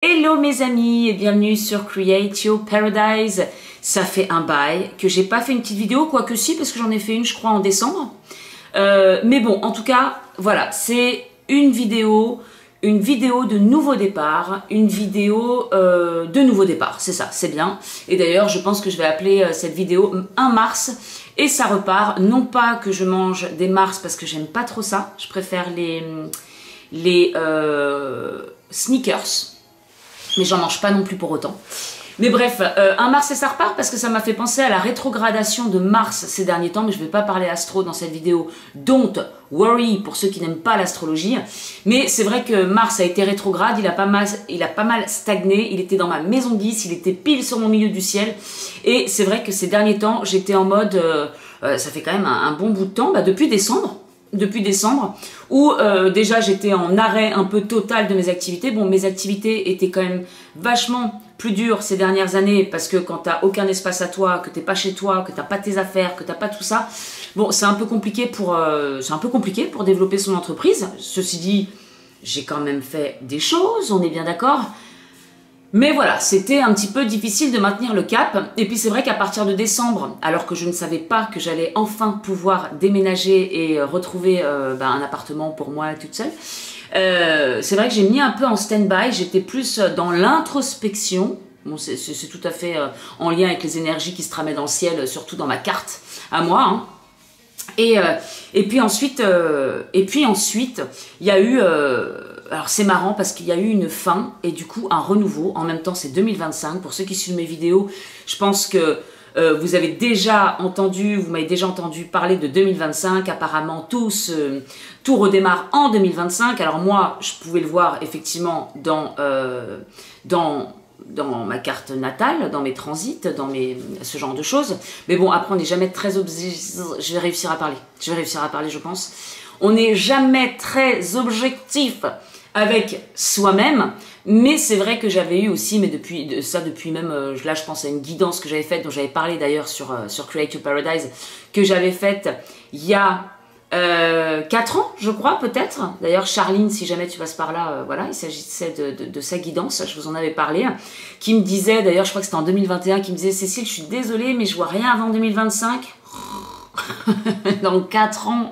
Hello mes amis et bienvenue sur Create Your Paradise. Ça fait un bail que j'ai pas fait une petite vidéo, quoique si, parce que j'en ai fait une je crois en décembre. Mais bon, en tout cas, voilà, c'est une vidéo de nouveau départ, une vidéo de nouveau départ, c'est ça, c'est bien. Et d'ailleurs, je pense que je vais appeler cette vidéo 1 mars et ça repart. Non pas que je mange des mars parce que j'aime pas trop ça, je préfère les sneakers. Mais j'en mange pas non plus pour autant. Mais bref, 1 mars et ça repart parce que ça m'a fait penser à la rétrogradation de Mars ces derniers temps, mais je ne vais pas parler astro dans cette vidéo, don't worry pour ceux qui n'aiment pas l'astrologie. Mais c'est vrai que Mars a été rétrograde, il a pas mal stagné, il était dans ma maison 10, il était pile sur mon milieu du ciel. Et c'est vrai que ces derniers temps, j'étais en mode, ça fait quand même un bon bout de temps, depuis décembre, où déjà j'étais en arrêt un peu total de mes activités. Bon, mes activités étaient quand même vachement plus dures ces dernières années, parce que quand t'as aucun espace à toi, que t'es pas chez toi, que t'as pas tes affaires, que t'as pas tout ça, bon, c'est un peu compliqué pour développer son entreprise. Ceci dit, j'ai quand même fait des choses, on est bien d'accord. Mais voilà, c'était un petit peu difficile de maintenir le cap. Et puis c'est vrai qu'à partir de décembre, alors que je ne savais pas que j'allais enfin pouvoir déménager et retrouver un appartement pour moi toute seule, c'est vrai que j'ai mis un peu en stand-by. J'étais plus dans l'introspection. Bon, c'est tout à fait en lien avec les énergies qui se tramaient dans le ciel, surtout dans ma carte à moi, hein. Et puis ensuite, il y a eu... alors c'est marrant parce qu'il y a eu une fin et du coup un renouveau. En même temps, c'est 2025. Pour ceux qui suivent mes vidéos, je pense que vous m'avez déjà entendu parler de 2025. Apparemment, tout redémarre en 2025. Alors moi, je pouvais le voir effectivement dans ma carte natale, dans mes transits, ce genre de choses. Mais bon, après, on n'est jamais très je vais réussir à parler, je pense. On n'est jamais très objectif avec soi-même, mais c'est vrai que j'avais eu aussi, mais depuis même, là je pense à une guidance que j'avais faite, dont j'avais parlé d'ailleurs sur Create Your Paradise, que j'avais faite il y a 4 ans, je crois, peut-être. D'ailleurs, Charline, si jamais tu passes par là, voilà, il s'agissait de sa guidance, je vous en avais parlé, qui me disait, d'ailleurs, je crois que c'était en 2021, qui me disait, Cécile, je suis désolée, mais je vois rien avant 2025. Dans 4 ans.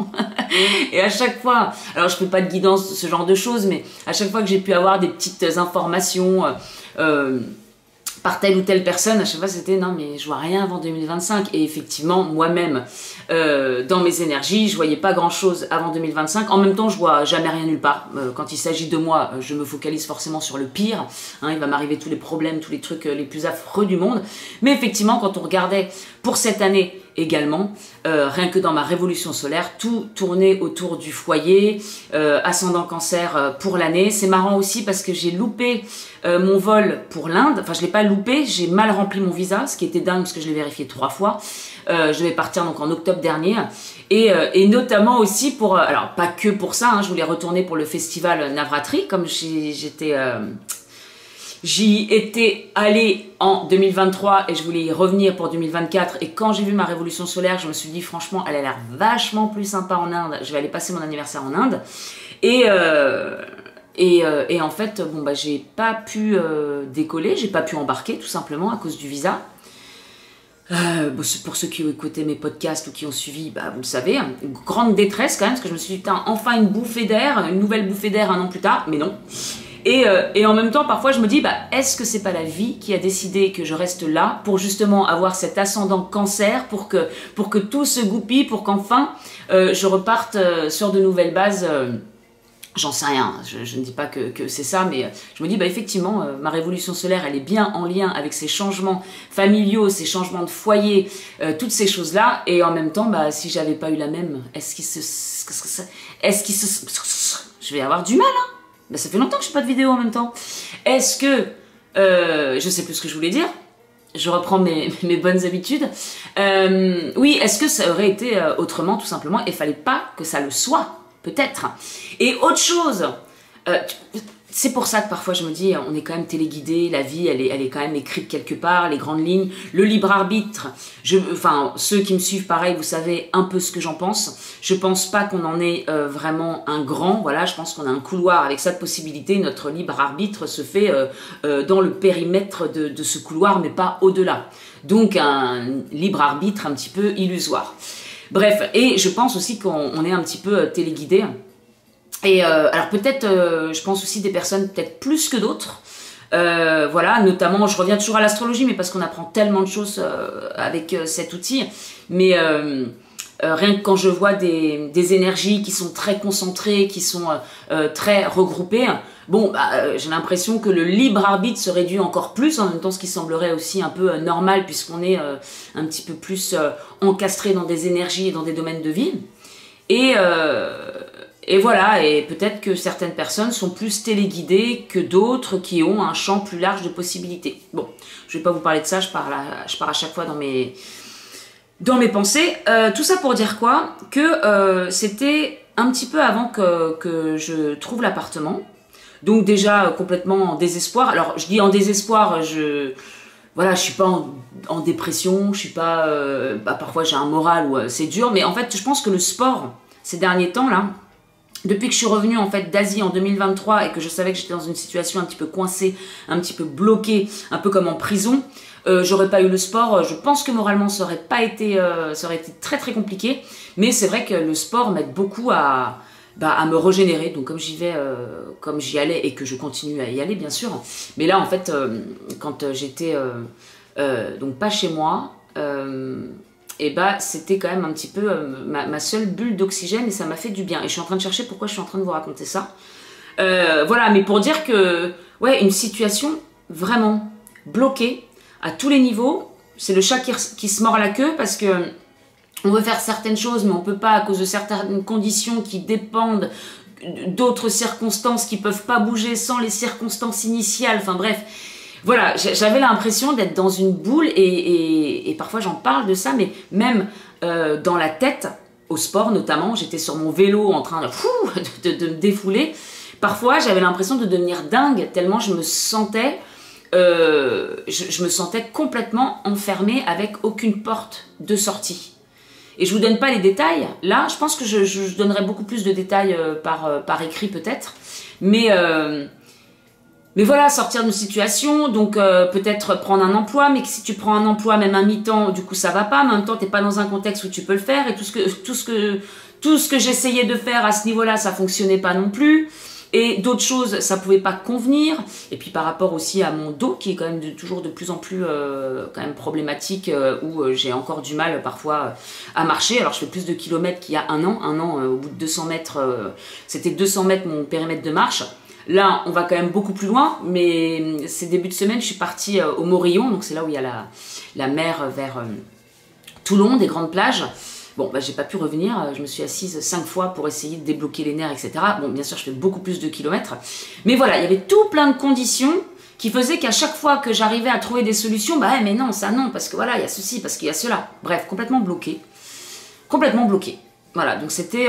Et à chaque fois, alors je ne fais pas de guidance, ce genre de choses, mais à chaque fois que j'ai pu avoir des petites informations par telle ou telle personne, à chaque fois c'était non mais je vois rien avant 2025. Et effectivement, moi-même, dans mes énergies, je voyais pas grand-chose avant 2025. En même temps, je vois jamais rien nulle part. Quand il s'agit de moi, je me focalise forcément sur le pire. Hein, il va m'arriver tous les problèmes, tous les trucs les plus affreux du monde. Mais effectivement, quand on regardait pour cette année également, rien que dans ma révolution solaire, tout tournait autour du foyer, ascendant cancer pour l'année. C'est marrant aussi parce que j'ai loupé mon vol pour l'Inde. Enfin, je l'ai pas loupé, j'ai mal rempli mon visa, ce qui était dingue parce que je l'ai vérifié 3 fois. Je devais partir donc en octobre dernier. Et notamment aussi pour... alors, pas que pour ça, hein, je voulais retourner pour le festival Navratri, comme j'y étais allée en 2023 et je voulais y revenir pour 2024. Et quand j'ai vu ma révolution solaire, je me suis dit franchement, elle a l'air vachement plus sympa en Inde. Je vais aller passer mon anniversaire en Inde. Et en fait, bon, j'ai pas pu décoller, j'ai pas pu embarquer tout simplement à cause du visa. Pour ceux qui ont écouté mes podcasts ou qui ont suivi, vous le savez, une grande détresse quand même, parce que je me suis dit, putain, enfin une bouffée d'air, une nouvelle bouffée d'air 1 an plus tard, mais non. Et en même temps, parfois, je me dis, est-ce que c'est pas la vie qui a décidé que je reste là pour justement avoir cet ascendant cancer, pour que tout se goupille, pour qu'enfin je reparte sur de nouvelles bases. J'en sais rien, je ne dis pas que c'est ça, mais je me dis, effectivement, ma révolution solaire, elle est bien en lien avec ces changements familiaux, ces changements de foyer, toutes ces choses-là, et en même temps, si j'avais pas eu la même, je vais avoir du mal, hein. Ça fait longtemps que je fais pas de vidéo en même temps. Est-ce que, je sais plus ce que je voulais dire, je reprends mes bonnes habitudes. Oui, est-ce que ça aurait été autrement, tout simplement, et fallait pas que ça le soit, peut-être. Et autre chose, c'est pour ça que parfois je me dis, on est quand même téléguidé, la vie elle est quand même écrite quelque part, les grandes lignes, le libre arbitre, enfin ceux qui me suivent pareil, vous savez un peu ce que j'en pense, je pense pas qu'on en ait vraiment un grand, voilà, je pense qu'on a un couloir avec cette possibilité, notre libre arbitre se fait dans le périmètre de ce couloir mais pas au-delà, donc un libre arbitre un petit peu illusoire. Bref, et je pense aussi qu'on est un petit peu téléguidé. Et alors peut-être, je pense aussi des personnes peut-être plus que d'autres, voilà, notamment, je reviens toujours à l'astrologie, mais parce qu'on apprend tellement de choses avec cet outil, mais rien que quand je vois des énergies qui sont très concentrées, qui sont très regroupées, bon, j'ai l'impression que le libre arbitre se réduit encore plus, en même temps ce qui semblerait aussi un peu normal, puisqu'on est un petit peu plus encastré dans des énergies et dans des domaines de vie, et voilà, et peut-être que certaines personnes sont plus téléguidées que d'autres qui ont un champ plus large de possibilités. Bon, je ne vais pas vous parler de ça, je pars à chaque fois dans mes pensées. Tout ça pour dire quoi? Que c'était un petit peu avant que je trouve l'appartement. Donc déjà complètement en désespoir. Alors je dis en désespoir, voilà, je suis pas en dépression, je suis pas... parfois j'ai un moral où c'est dur, mais en fait je pense que le sport, ces derniers temps là, depuis que je suis revenue en fait d'Asie en 2023 et que je savais que j'étais dans une situation un petit peu coincée, un petit peu bloquée, un peu comme en prison, j'aurais pas eu le sport, je pense que moralement ça aurait été très très compliqué, mais c'est vrai que le sport m'aide beaucoup à me régénérer, donc comme j'y vais, comme j'y allais et que je continue à y aller bien sûr, mais là en fait quand j'étais donc pas chez moi, et c'était quand même un petit peu ma seule bulle d'oxygène et ça m'a fait du bien. Et je suis en train de chercher pourquoi je suis en train de vous raconter ça. Voilà, mais pour dire que, ouais, une situation vraiment bloquée à tous les niveaux, c'est le chat qui se mord la queue parce que on veut faire certaines choses, mais on peut pas à cause de certaines conditions qui dépendent d'autres circonstances qui peuvent pas bouger sans les circonstances initiales, enfin bref. Voilà, j'avais l'impression d'être dans une boule et parfois j'en parle de ça, mais même dans la tête, au sport notamment, j'étais sur mon vélo en train de me défouler. Parfois j'avais l'impression de devenir dingue tellement je me sentais, je me sentais complètement enfermée avec aucune porte de sortie. Et je vous donne pas les détails, là je pense que je donnerai beaucoup plus de détails par écrit peut-être, mais voilà, sortir d'une situation, donc peut-être prendre un emploi, mais que si tu prends un emploi, même un mi-temps, du coup ça va pas, mais en même temps t'es pas dans un contexte où tu peux le faire, et tout ce que j'essayais de faire à ce niveau-là, ça fonctionnait pas non plus, et d'autres choses, ça pouvait pas convenir, et puis par rapport aussi à mon dos, qui est quand même toujours de plus en plus quand même problématique, où j'ai encore du mal parfois à marcher, alors je fais plus de kilomètres qu'il y a un an, au bout de 200 mètres, c'était 200 mètres mon périmètre de marche. Là, on va quand même beaucoup plus loin, mais ces débuts de semaine, je suis partie au Morillon, donc c'est là où il y a la mer vers Toulon, des grandes plages. Bon, j'ai pas pu revenir, je me suis assise 5 fois pour essayer de débloquer les nerfs, etc. Bon, bien sûr, je fais beaucoup plus de kilomètres. Mais voilà, il y avait tout plein de conditions qui faisaient qu'à chaque fois que j'arrivais à trouver des solutions, mais non, ça non, parce que voilà, il y a ceci, parce qu'il y a cela. Bref, complètement bloqué. Complètement bloqué. Voilà, donc c'était,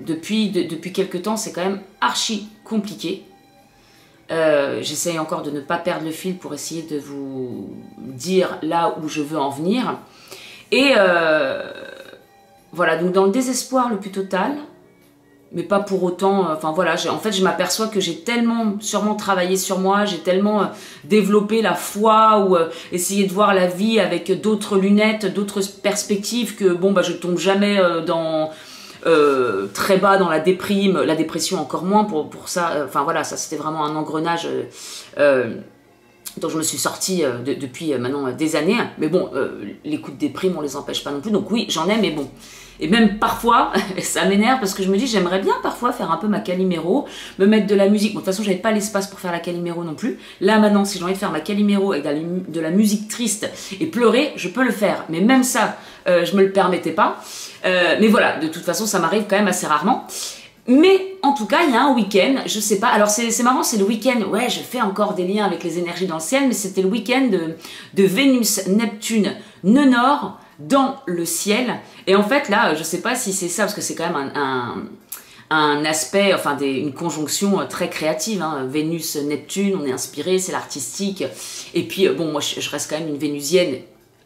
depuis quelques temps, c'est quand même archi compliqué. J'essaye encore de ne pas perdre le fil pour essayer de vous dire là où je veux en venir. Et voilà, donc dans le désespoir le plus total, mais pas pour autant, enfin voilà, en fait je m'aperçois que j'ai tellement sûrement travaillé sur moi, j'ai tellement développé la foi ou essayé de voir la vie avec d'autres lunettes, d'autres perspectives que bon je tombe jamais dans très bas dans la dépression encore moins pour ça, enfin voilà, ça c'était vraiment un engrenage dont je me suis sortie depuis maintenant des années, mais bon, les coups de déprime on les empêche pas non plus, donc oui j'en ai, mais bon. Et même parfois, ça m'énerve parce que je me dis j'aimerais bien parfois faire un peu ma Calimero, me mettre de la musique. Bon, de toute façon, j'avais pas l'espace pour faire la Calimero non plus. Là maintenant, si j'ai envie de faire ma Calimero avec de la musique triste et pleurer, je peux le faire. Mais même ça, je me le permettais pas. Mais voilà, de toute façon, ça m'arrive quand même assez rarement. Mais en tout cas, il y a un week-end, je sais pas, alors c'est marrant, c'est le week-end, ouais, je fais encore des liens avec les énergies dans le ciel, mais c'était le week-end de Vénus, Neptune, nœud nord, dans le ciel. Et en fait là, je sais pas si c'est ça, parce que c'est quand même un aspect, enfin une conjonction très créative. Hein. Vénus, Neptune, on est inspiré, c'est l'artistique. Et puis, bon, moi, je reste quand même une vénusienne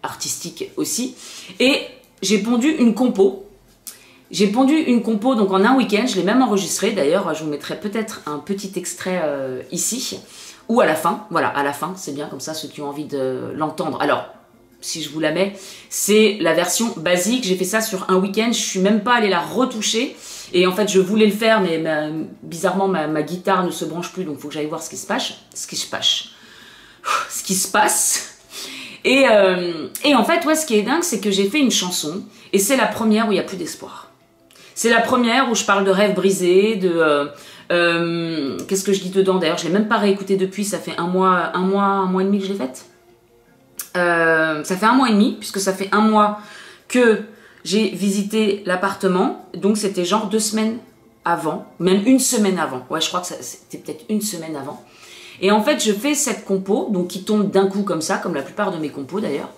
artistique aussi. Et j'ai pondu une compo. J'ai pondu une compo donc en un week-end, je l'ai même enregistrée. D'ailleurs, je vous mettrai peut-être un petit extrait ici. Ou à la fin, voilà, à la fin, c'est bien comme ça, ceux qui ont envie de l'entendre. Alors, si je vous la mets, c'est la version basique. J'ai fait ça sur un week-end, je suis même pas allée la retoucher. Et en fait, je voulais le faire, mais bizarrement, ma guitare ne se branche plus, donc il faut que j'aille voir ce qui se passe. Ce qui se passe. Et en fait, ouais, ce qui est dingue, c'est que j'ai fait une chanson, et c'est la première où il n'y a plus d'espoir. C'est la première où je parle de rêves brisés, qu'est-ce que je dis dedans d'ailleurs, je ne l'ai même pas réécouté depuis, ça fait un mois et demi que je l'ai faite. Ça fait un mois et demi, puisque ça fait un mois que j'ai visité l'appartement, donc c'était genre 2 semaines avant, même 1 semaine avant. Ouais, je crois que c'était peut-être 1 semaine avant. Et en fait, je fais cette compo, donc qui tombe d'un coup comme ça, comme la plupart de mes compos d'ailleurs.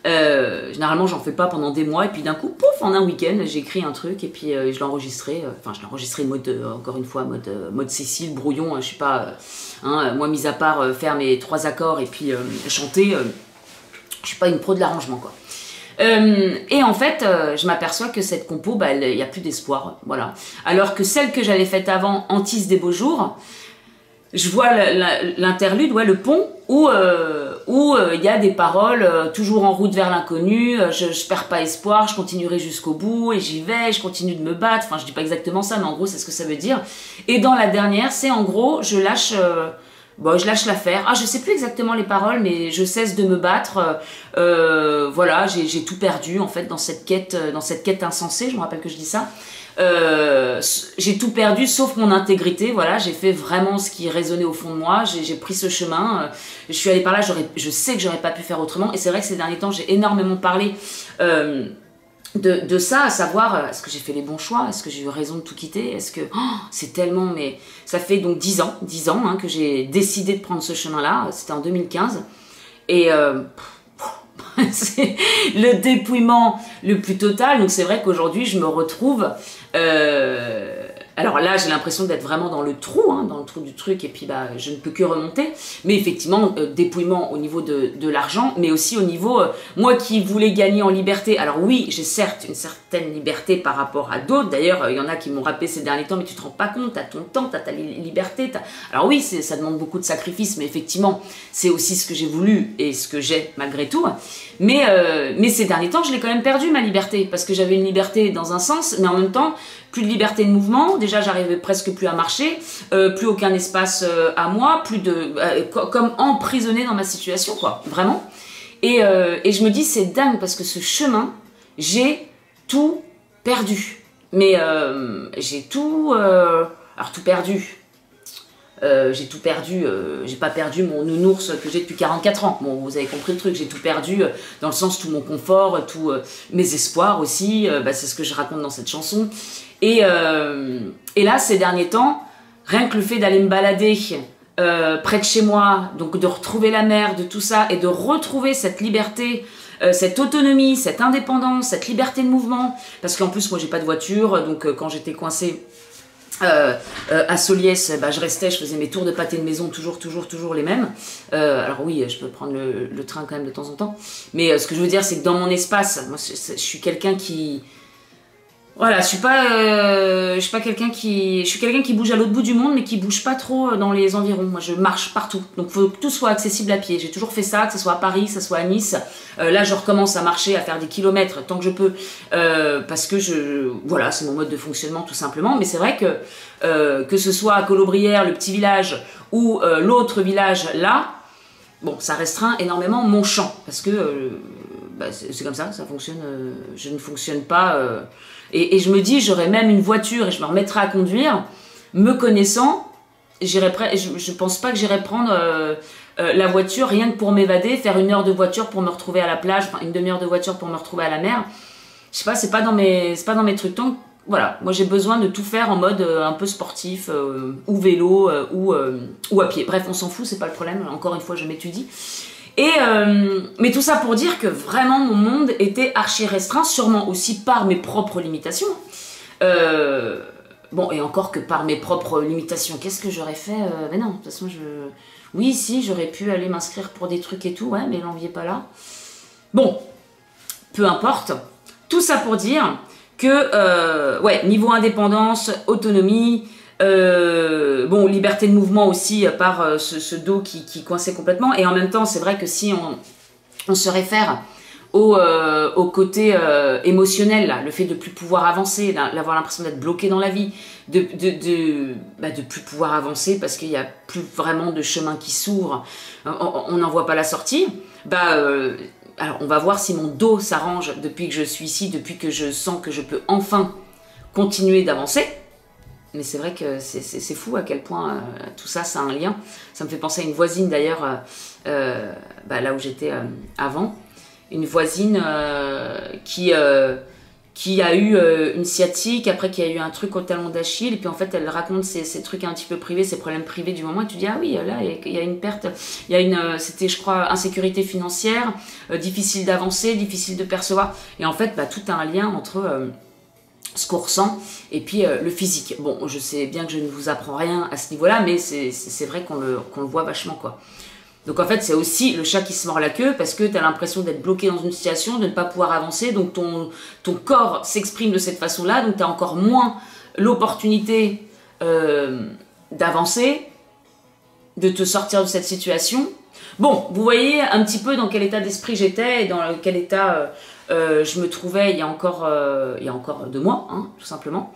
Généralement, j'en fais pas pendant des mois, et puis d'un coup, pouf, en un week-end, j'ai écrit un truc, et puis je l'ai enregistré. Enfin, je l'ai enregistré encore une fois, mode Cécile, brouillon. Je suis pas, moi, mis à part faire mes 3 accords et puis chanter, je suis pas une pro de l'arrangement, quoi. Et en fait, je m'aperçois que cette compo, bah, il n'y a plus d'espoir, voilà. Alors que celle que j'avais faite avant, Hantise des beaux jours, je vois l'interlude, ouais, le pont, où il y a des paroles, toujours en route vers l'inconnu, je perds pas espoir, je continuerai jusqu'au bout, et j'y vais, je continue de me battre, enfin je dis pas exactement ça, mais en gros c'est ce que ça veut dire. Et dans la dernière, c'est en gros, je lâche l'affaire. Ah, je sais plus exactement les paroles, mais je cesse de me battre. Voilà, j'ai tout perdu en fait dans cette quête insensée. Je me rappelle que je dis ça. J'ai tout perdu sauf mon intégrité. Voilà, j'ai fait vraiment ce qui résonnait au fond de moi. J'ai pris ce chemin. Je suis allée par là. Je sais que j'aurais pas pu faire autrement. Et c'est vrai que ces derniers temps, j'ai énormément parlé. De ça, à savoir, est-ce que j'ai fait les bons choix? Est-ce que j'ai eu raison de tout quitter? Est-ce que... c'est tellement... Mais ça fait donc 10 ans hein, que j'ai décidé de prendre ce chemin-là. C'était en 2015. Et... c'est le dépouillement le plus total. Donc c'est vrai qu'aujourd'hui, je me retrouve... alors là, j'ai l'impression d'être vraiment dans le trou du truc, et puis bah, je ne peux que remonter. Mais effectivement, dépouillement au niveau de l'argent, mais aussi au niveau, moi qui voulais gagner en liberté. Alors oui, j'ai certes une certaine liberté par rapport à d'autres. D'ailleurs, il y en a qui m'ont rappelé ces derniers temps, mais tu te rends pas compte, t'as ton temps, t'as ta liberté. Alors oui, ça demande beaucoup de sacrifices, mais effectivement, c'est aussi ce que j'ai voulu et ce que j'ai malgré tout. Mais ces derniers temps, je l'ai quand même perdu, ma liberté, parce que j'avais une liberté dans un sens, mais en même temps, plus de liberté de mouvement. Déjà, j'arrivais presque plus à marcher, plus aucun espace à moi, comme emprisonnée dans ma situation, quoi, vraiment. Et je me dis, c'est dingue, parce que ce chemin, j'ai tout perdu. Mais j'ai tout... alors, tout perdu... j'ai tout perdu, j'ai pas perdu mon nounours que j'ai depuis 44 ans. Bon, vous avez compris le truc, j'ai tout perdu dans le sens tout mon confort, tous mes espoirs aussi, c'est ce que je raconte dans cette chanson. Et là, ces derniers temps, rien que le fait d'aller me balader près de chez moi, donc de retrouver la mer, de tout ça, et de retrouver cette liberté, cette autonomie, cette indépendance, cette liberté de mouvement, parce qu'en plus, moi, j'ai pas de voiture, donc quand j'étais coincée à Soliès, je restais, je faisais mes tours de pâté de maison, toujours les mêmes. Alors oui, je peux prendre le train quand même de temps en temps, mais ce que je veux dire, c'est que dans mon espace, moi, je suis quelqu'un qui... Voilà, je suis quelqu'un qui bouge à l'autre bout du monde, mais qui bouge pas trop dans les environs. Moi, je marche partout. Donc, il faut que tout soit accessible à pied. J'ai toujours fait ça, que ce soit à Paris, que ce soit à Nice. Là, je recommence à marcher, à faire des kilomètres tant que je peux, parce que voilà, c'est mon mode de fonctionnement tout simplement. Mais c'est vrai que ce soit à Colobrières, le petit village, ou l'autre village là, bon, ça restreint énormément mon champ, parce que c'est comme ça fonctionne. Je ne fonctionne pas... Et je me dis, j'aurais même une voiture et je me remettrais à conduire. Me connaissant, je pense pas que j'irais prendre la voiture rien que pour m'évader, faire 1 heure de voiture pour me retrouver à la plage, enfin 1 demi-heure de voiture pour me retrouver à la mer. Je sais pas, c'est pas dans mes trucs. Donc voilà, moi j'ai besoin de tout faire en mode un peu sportif, ou vélo, ou à pied. Bref, on s'en fout, c'est pas le problème. Encore une fois, je m'étudie. Mais tout ça pour dire que vraiment mon monde était archi restreint, sûrement aussi par mes propres limitations. Bon, et encore que par mes propres limitations, qu'est-ce que j'aurais fait? Mais non, de toute façon, oui, si, j'aurais pu aller m'inscrire pour des trucs et tout, ouais, mais l'envie est pas là. Bon, peu importe. Tout ça pour dire que, ouais, niveau indépendance, autonomie, bon, liberté de mouvement aussi, par ce dos qui coinçait complètement. Et en même temps, c'est vrai que si on se réfère au côté émotionnel, là, le fait de plus pouvoir avancer, d'avoir l'impression d'être bloqué dans la vie, de plus pouvoir avancer parce qu'il n'y a plus vraiment de chemin qui s'ouvre, on n'en voit pas la sortie, alors on va voir si mon dos s'arrange depuis que je suis ici, depuis que je sens que je peux enfin continuer d'avancer. Mais c'est vrai que c'est fou à quel point tout ça, ça a un lien. Ça me fait penser à une voisine d'ailleurs, là où j'étais avant. Une voisine qui a eu une sciatique, après qui a eu un truc au talon d'Achille, et puis en fait elle raconte ses trucs un petit peu privés, ses problèmes privés du moment, et tu dis ah oui, là il y a une perte, il y a une, c'était je crois insécurité financière, difficile d'avancer, difficile de percevoir, et en fait tout a un lien entre ce qu'on ressent et puis le physique. Bon, je sais bien que je ne vous apprends rien à ce niveau-là, mais c'est vrai qu'on le voit vachement quoi. Donc en fait, c'est aussi le chat qui se mord la queue parce que tu as l'impression d'être bloqué dans une situation, de ne pas pouvoir avancer, donc ton corps s'exprime de cette façon-là, donc tu as encore moins l'opportunité d'avancer, de te sortir de cette situation. Bon, vous voyez un petit peu dans quel état d'esprit j'étais et dans quel état je me trouvais il y a encore 2 mois, hein, tout simplement.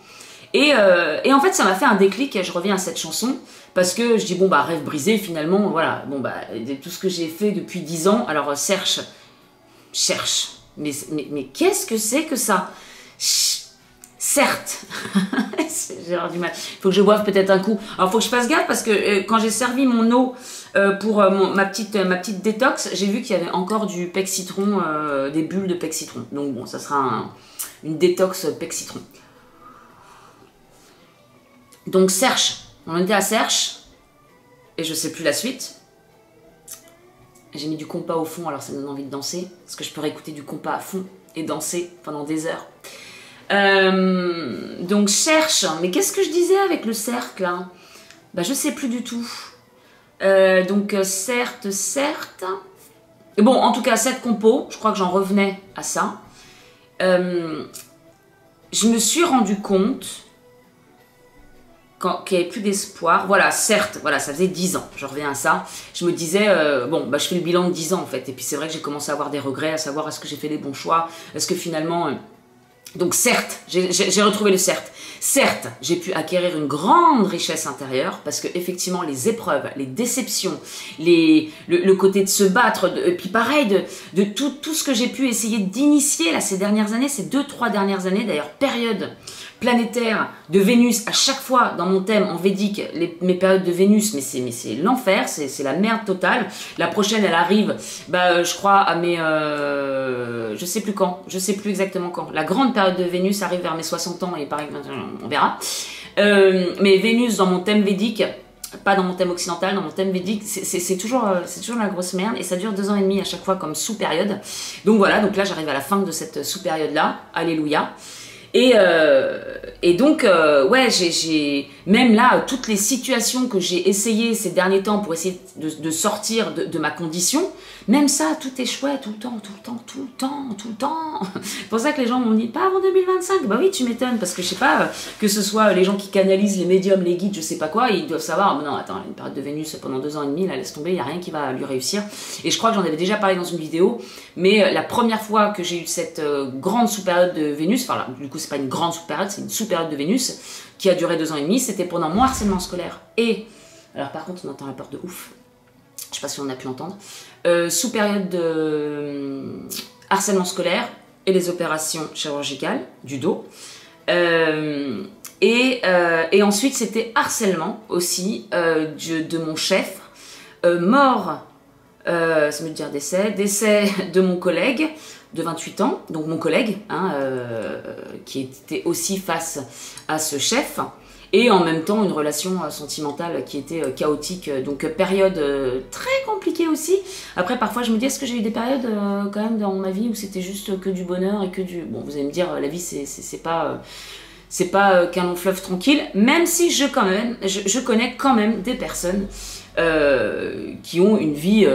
Et en fait, ça m'a fait un déclic, et je reviens à cette chanson, parce que je dis, bon, rêve brisé, finalement, voilà, bon, tout ce que j'ai fait depuis 10 ans, alors cherche, mais qu'est-ce que c'est que ça? Certes, j'ai du mal, il faut que je boive peut-être un coup, alors il faut que je fasse gaffe, parce que quand j'ai servi mon eau pour ma petite détox, j'ai vu qu'il y avait encore du pec citron, des bulles de pec citron, donc bon, ça sera une détox pec citron. Donc Serge, on était à Serge, et je sais plus la suite. J'ai mis du compas au fond, alors ça me donne envie de danser, parce que je peux réécouter du compas à fond et danser pendant des heures. Donc cherche, mais qu'est-ce que je disais avec le cercle hein? Je sais plus du tout. Donc certes. Et bon, en tout cas, cette compo, je crois que j'en revenais à ça. Je me suis rendu compte qu'il n'y avait plus d'espoir. Voilà, certes, voilà, ça faisait 10 ans, je reviens à ça. Je me disais, je fais le bilan de 10 ans en fait. Et puis c'est vrai que j'ai commencé à avoir des regrets, à savoir est-ce que j'ai fait les bons choix, est-ce que finalement... Donc certes, j'ai retrouvé le certes. Certes, j'ai pu acquérir une grande richesse intérieure parce que effectivement les épreuves, les déceptions, le côté de se battre, et puis pareil de tout ce que j'ai pu essayer d'initier là ces dernières années, ces 2-3 dernières années d'ailleurs, période planétaire de Vénus à chaque fois dans mon thème en védique, mes périodes de Vénus, mais c'est l'enfer, c'est la merde totale. La prochaine elle arrive, je crois à mes, je sais plus quand, je sais plus exactement quand. La grande période de Vénus arrive vers mes 60 ans et pareil, on verra. Mais Vénus dans mon thème védique, pas dans mon thème occidental, dans mon thème védique, c'est toujours la grosse merde et ça dure 2 ans et demi à chaque fois comme sous-période. Donc voilà, donc là j'arrive à la fin de cette sous-période-là, alléluia. Et donc, ouais, j'ai même là, toutes les situations que j'ai essayé ces derniers temps pour essayer de sortir de ma condition, même ça, tout échouait tout le temps. C'est pour ça que les gens m'ont dit, pas avant 2025. Bah oui, tu m'étonnes, parce que je sais pas, que ce soit les gens qui canalisent, les médiums, les guides, je sais pas quoi, ils doivent savoir, non, attends, une période de Vénus pendant 2 ans et demi, là, laisse tomber, il n'y a rien qui va lui réussir. Et je crois que j'en avais déjà parlé dans une vidéo, mais la première fois que j'ai eu cette grande sous-période de Vénus, enfin là, du coup, c'est pas une grande sous-période, c'est une sous-période de Vénus, qui a duré 2 ans et demi, c'était pendant mon harcèlement scolaire. Et, alors par contre, on entend la peur de ouf, je sais pas si on a pu l'entendre, sous période de harcèlement scolaire et les opérations chirurgicales du dos. Et ensuite, c'était harcèlement aussi de mon chef, mort, ça veut dire décès de mon collègue de 28 ans, donc mon collègue, hein, qui était aussi face à ce chef, et en même temps une relation sentimentale qui était chaotique, donc période très compliquée aussi. Après parfois je me dis, est-ce que j'ai eu des périodes quand même dans ma vie où c'était juste que du bonheur et que du... Bon, vous allez me dire, la vie c'est pas c'est pas qu'un long fleuve tranquille, même si je connais quand même des personnes qui ont une vie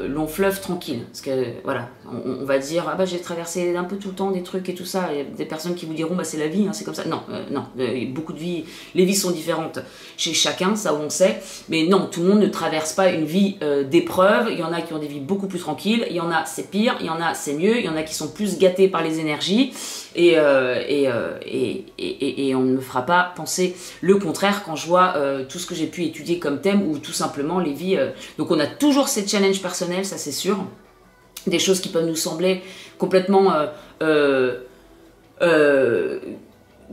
long fleuve tranquille. Parce que voilà, on va dire, ah bah j'ai traversé un peu tout le temps des trucs et tout ça. Il y a des personnes qui vous diront, bah c'est la vie, hein, c'est comme ça. Non, non, beaucoup de vies, les vies sont différentes chez chacun, ça on sait. Mais non, tout le monde ne traverse pas une vie d'épreuve. Il y en a qui ont des vies beaucoup plus tranquilles, il y en a c'est pire, il y en a c'est mieux, il y en a qui sont plus gâtés par les énergies. Et on ne me fera pas penser le contraire quand je vois tout ce que j'ai pu étudier comme thème ou tout simplement les vies. Donc on a toujours ces challenges personnels, ça c'est sûr. Des choses qui peuvent nous sembler complètement...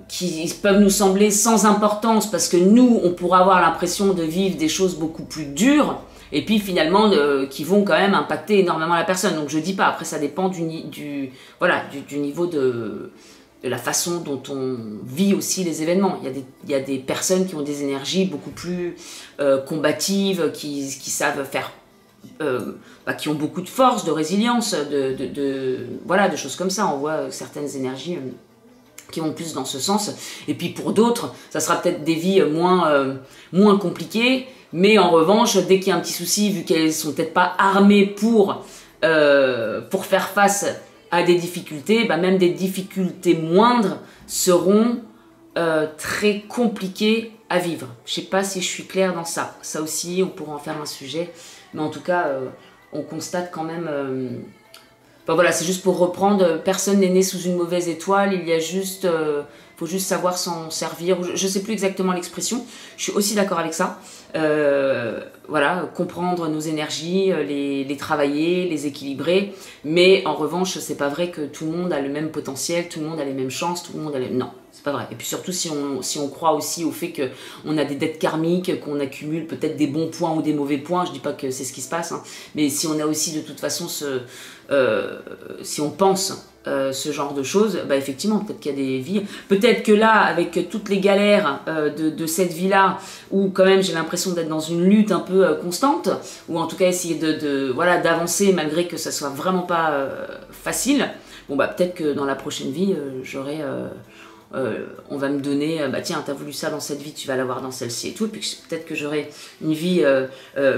qui peuvent nous sembler sans importance parce que nous, on pourra avoir l'impression de vivre des choses beaucoup plus dures et puis finalement qui vont quand même impacter énormément la personne. Donc je dis pas, après ça dépend du niveau de la façon dont on vit aussi les événements. Il y a des personnes qui ont des énergies beaucoup plus combatives, qui savent faire, qui ont beaucoup de force, de résilience, voilà, de choses comme ça. On voit certaines énergies qui vont plus dans ce sens. Et puis pour d'autres, ça sera peut-être des vies moins compliquées, mais en revanche, dès qu'il y a un petit souci, vu qu'elles sont peut-être pas armées pour faire face à des difficultés, même des difficultés moindres seront très compliquées à vivre. Je sais pas si je suis claire dans ça. Ça aussi, on pourra en faire un sujet. Mais en tout cas, on constate quand même... voilà, c'est juste pour reprendre, personne n'est né sous une mauvaise étoile, il y a juste... faut juste savoir s'en servir. Je sais plus exactement l'expression, je suis aussi d'accord avec ça. Voilà, comprendre nos énergies, les travailler, les équilibrer. Mais en revanche, c'est pas vrai que tout le monde a le même potentiel, tout le monde a les mêmes chances, tout le monde a les... Non, c'est pas vrai. Et puis surtout si on croit aussi au fait qu'on a des dettes karmiques, qu'on accumule peut-être des bons points ou des mauvais points, je dis pas que c'est ce qui se passe, hein, mais si on a aussi de toute façon si on pense ce genre de choses, effectivement, peut-être qu'il y a des vies. Peut-être que là, avec toutes les galères de cette vie-là, où quand même j'ai l'impression d'être dans une lutte un peu constante, ou en tout cas essayer voilà, d'avancer malgré que ça soit vraiment pas facile, peut-être que dans la prochaine vie, j'aurai... on va me donner, tiens, t'as voulu ça dans cette vie, tu vas l'avoir dans celle-ci et tout, et puis peut-être que j'aurai une vie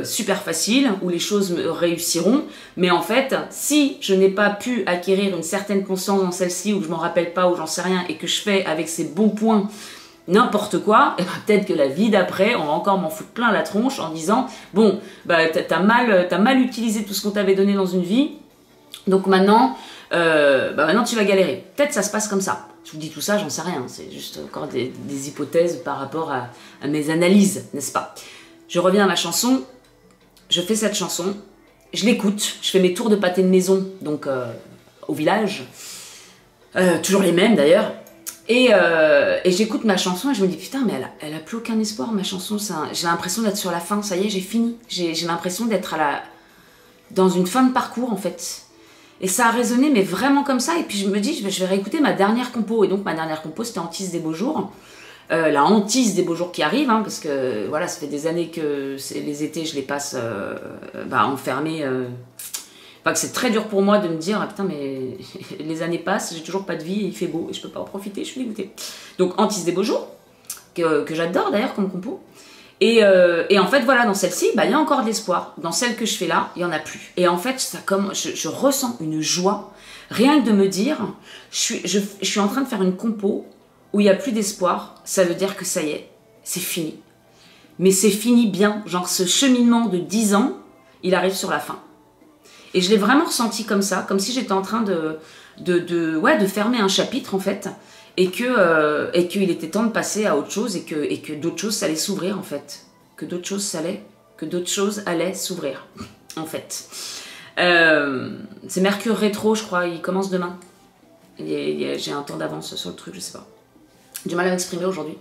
super facile, où les choses me réussiront, mais en fait, si je n'ai pas pu acquérir une certaine conscience dans celle-ci, ou que je m'en rappelle pas, ou j'en sais rien, et que je fais avec ces bons points n'importe quoi, peut-être que la vie d'après, on va encore m'en foutre plein la tronche en disant, bon, t'as mal utilisé tout ce qu'on t'avait donné dans une vie, donc maintenant tu vas galérer. Peut-être ça se passe comme ça. Je vous dis tout ça, j'en sais rien. C'est juste encore des hypothèses par rapport à mes analyses, n'est-ce pas? Je reviens à ma chanson. Je fais cette chanson. Je l'écoute. Je fais mes tours de pâté de maison, donc au village. Toujours les mêmes d'ailleurs. Et j'écoute ma chanson et je me dis, putain, mais elle a plus aucun espoir, ma chanson. J'ai l'impression d'être sur la fin. Ça y est, j'ai fini. J'ai l'impression d'être dans une fin de parcours, en fait. Et ça a résonné, mais vraiment comme ça. Et puis je me dis, je vais réécouter ma dernière compo. Et donc ma dernière compo, c'était Hantise des beaux jours. La hantise des beaux jours qui arrivent, hein, parce que voilà, ça fait des années que les étés, je les passe enfermés. Que c'est très dur pour moi de me dire, ah, putain, mais les années passent, j'ai toujours pas de vie, et il fait beau, et je peux pas en profiter, je suis dégoûtée. Donc Hantise des beaux jours, que j'adore d'ailleurs comme compo. Et en fait, voilà, dans celle-ci, il y a encore de l'espoir. Dans celle que je fais là, il n'y en a plus. Et en fait, je ressens une joie, rien que de me dire, je suis en train de faire une compo où il n'y a plus d'espoir. Ça veut dire que ça y est, c'est fini. Mais c'est fini bien. Genre, ce cheminement de 10 ans, il arrive sur la fin. Et je l'ai vraiment ressenti comme ça, comme si j'étais en train de fermer un chapitre, en fait. Et qu'il était temps de passer à autre chose et que d'autres choses allaient s'ouvrir en fait. Que d'autres choses allaient s'ouvrir en fait. C'est Mercure rétro, je crois, il commence demain. J'ai un temps d'avance sur le truc, je sais pas. Du mal à m'exprimer aujourd'hui.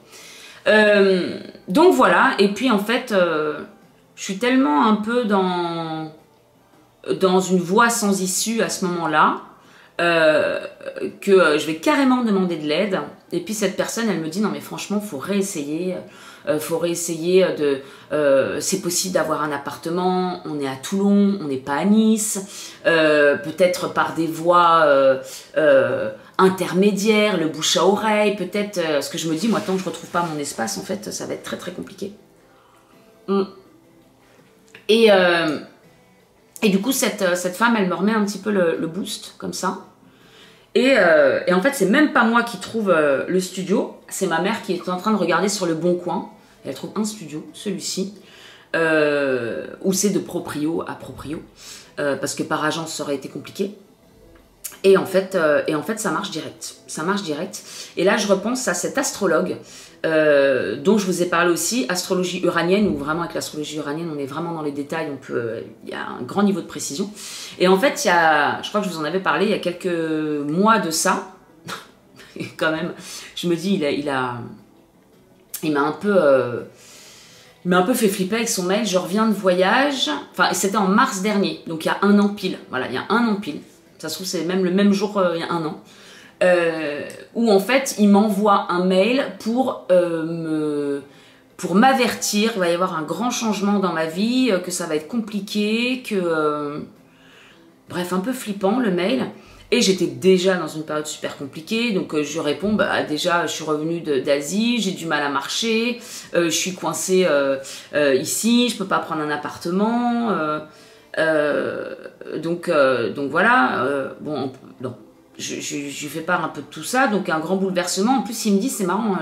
Donc voilà, et puis en fait, je suis tellement un peu dans une voie sans issue à ce moment-là. Que je vais carrément demander de l'aide et puis cette personne elle me dit non mais franchement faut réessayer c'est possible d'avoir un appartement, on est à Toulon, on n'est pas à Nice, peut-être par des voies intermédiaire, le bouche à oreille, peut-être, ce que je me dis, moi, tant que je retrouve pas mon espace, en fait, ça va être très très compliqué. Et du coup, cette femme, elle me remet un petit peu le boost, comme ça. Et en fait, c'est même pas moi qui trouve le studio, c'est ma mère qui est en train de regarder sur le Bon Coin. Elle trouve un studio, celui-ci, où c'est de proprio à proprio, parce que par agence, ça aurait été compliqué. Et en fait, ça marche direct. Ça marche direct. Et là, je repense à cet astrologue dont je vous ai parlé aussi, astrologie uranienne, où vraiment avec l'astrologie uranienne, on est vraiment dans les détails, il y a un grand niveau de précision. Et en fait, je crois que je vous en avais parlé il y a quelques mois de ça. Et quand même, je me dis, il m'a un peu fait flipper avec son mail. Je reviens de voyage. Enfin, c'était en mars dernier, donc il y a un an pile. Voilà, il y a un an pile. Ça se trouve, c'est même le même jour il y a un an. Où en fait, il m'envoie un mail pour m'avertir qu'il va y avoir un grand changement dans ma vie, que ça va être compliqué, bref, un peu flippant le mail. Et j'étais déjà dans une période super compliquée, donc je réponds, bah, déjà je suis revenue d'Asie, j'ai du mal à marcher, je suis coincée ici, je peux pas prendre un appartement, donc voilà, bon, non. Je fais part un peu de tout ça, donc un grand bouleversement. En plus, il me dit, c'est marrant,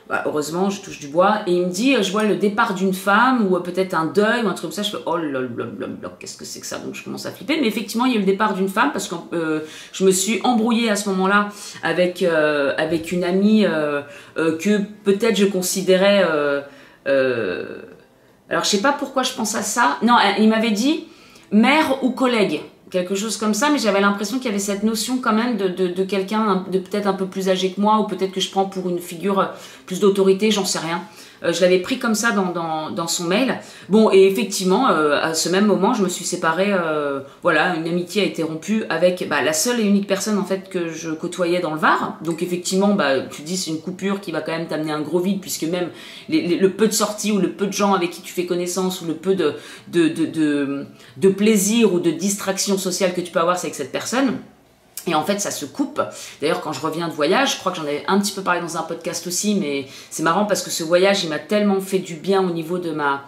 bah, heureusement, je touche du bois, et il me dit, je vois le départ d'une femme, ou peut-être un deuil, ou un truc comme ça. Je fais, oh là là là là, qu'est-ce que c'est que ça? Donc je commence à flipper, mais effectivement, il y a eu le départ d'une femme, parce que je me suis embrouillée à ce moment-là avec une amie que peut-être je considérais... alors, je sais pas pourquoi je pense à ça. Non, il m'avait dit, mère ou collègue. Quelque chose comme ça, mais j'avais l'impression qu'il y avait cette notion quand même de quelqu'un de peut-être un peu plus âgé que moi, ou peut-être que je prends pour une figure plus d'autorité, j'en sais rien. Je l'avais pris comme ça dans son mail. Bon, et effectivement, à ce même moment, je me suis séparée, voilà, une amitié a été rompue avec la seule et unique personne en fait que je côtoyais dans le Var. Donc effectivement, tu dis c'est une coupure qui va quand même t'amener un gros vide, puisque même le peu de sorties ou le peu de gens avec qui tu fais connaissance, ou le peu de plaisir ou de distraction sociale que tu peux avoir, c'est avec cette personne. Et en fait, ça se coupe. D'ailleurs, quand je reviens de voyage, je crois que j'en avais un petit peu parlé dans un podcast aussi, mais c'est marrant parce que ce voyage, il m'a tellement fait du bien au niveau de ma